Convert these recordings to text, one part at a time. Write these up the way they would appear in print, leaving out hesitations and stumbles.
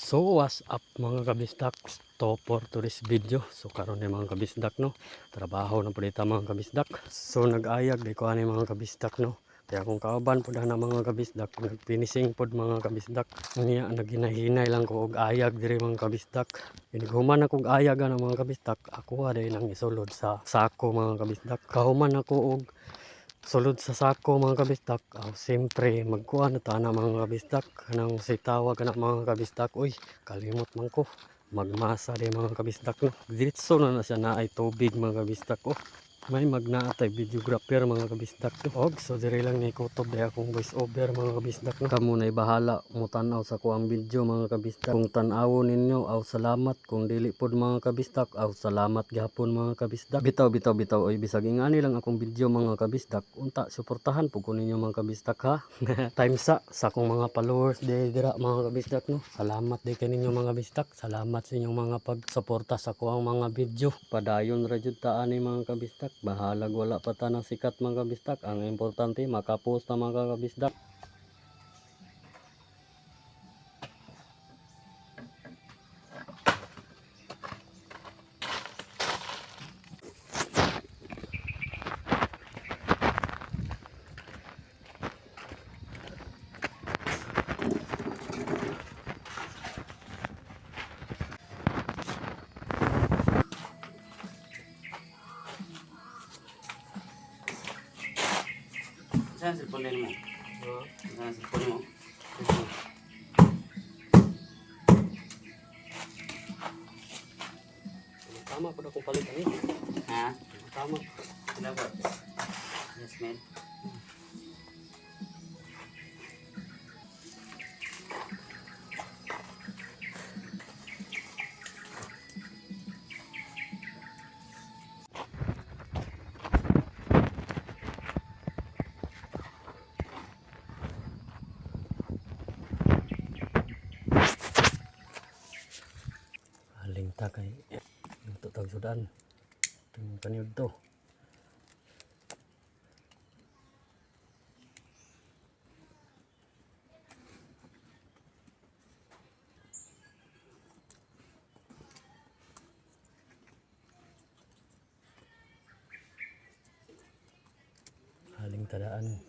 So what's up mga kabisdak, to for today's video. So karon ni mga kabisdak no, trabaho na po dito mga kabisdak. So nag-ayag di ko ani mga kabisdak no. Kaya kung kauban po na mga kabisdak, nagpinising pod mga kabisdak. Niya naginahinay lang ko og ayag diri mga kabisdak. Inighuman ako og ayag ng mga kabisdak. Ako dai nang isulod sa sako mga kabisdak. Kahuman ako og sulod sa sako mga kabisdak. Siyempre magkuha na tana mga kabisdak. Kanang sitawa ka na mga kabisdak. Uy, kalimot man ko. Magmasa di mga kabisdak no. Diretso na siya na ay tubig mga kabisdak ko. May magnaatay videographer mga kabisdak to. Og so dire lang ni kutob di akong voice over mga kabisdak no. Kamo na bahala mo tan-aw sa kuang video mga kabisdak. Kung tan-awon ninyo aw salamat, kung dili pod mga kabisdak aw salamat gyapon mga kabisdak. Bitaw oy bisag ingani lang akong video mga kabisdak. Unta suportahan pud ko ninyo mga kabisdak ha. Time sa akong mga followers dira mga kabisdak no. Salamat di kaninyo mga kabisdak. Salamat sa inyong mga pagsuporta sa kuang mga video. Padayon ra jud ta ani mga kabisdak. Bahalag wala pa ta ng sikat mga kabisdak. Ang importante makapost na mga kabisdak. Saan cellphone mo? Saan cellphone mo? Tama po na kung palit ani. Ha? Tama. Salamat. Yes, man. Aling ta kay luto tag sudan. Tung kaniud to. Aling tadaan.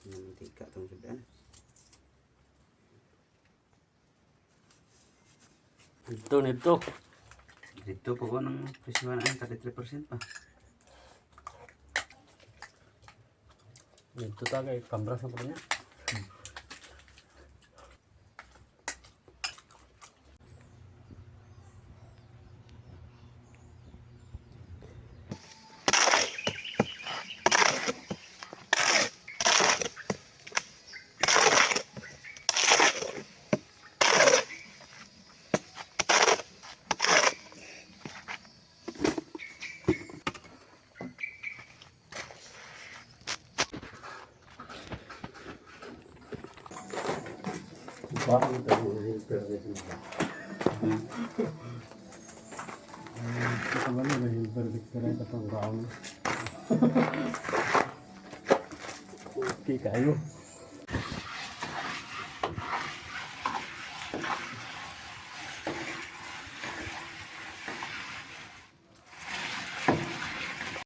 Mantika itong sudan. Nito. Dito po ko ng presyohan ay 33% pa. Nito ta kay kambras na po niya. Bakit ito yung perde na? Ito ba na yung perde ka rin ito pang brown? Okay kayo.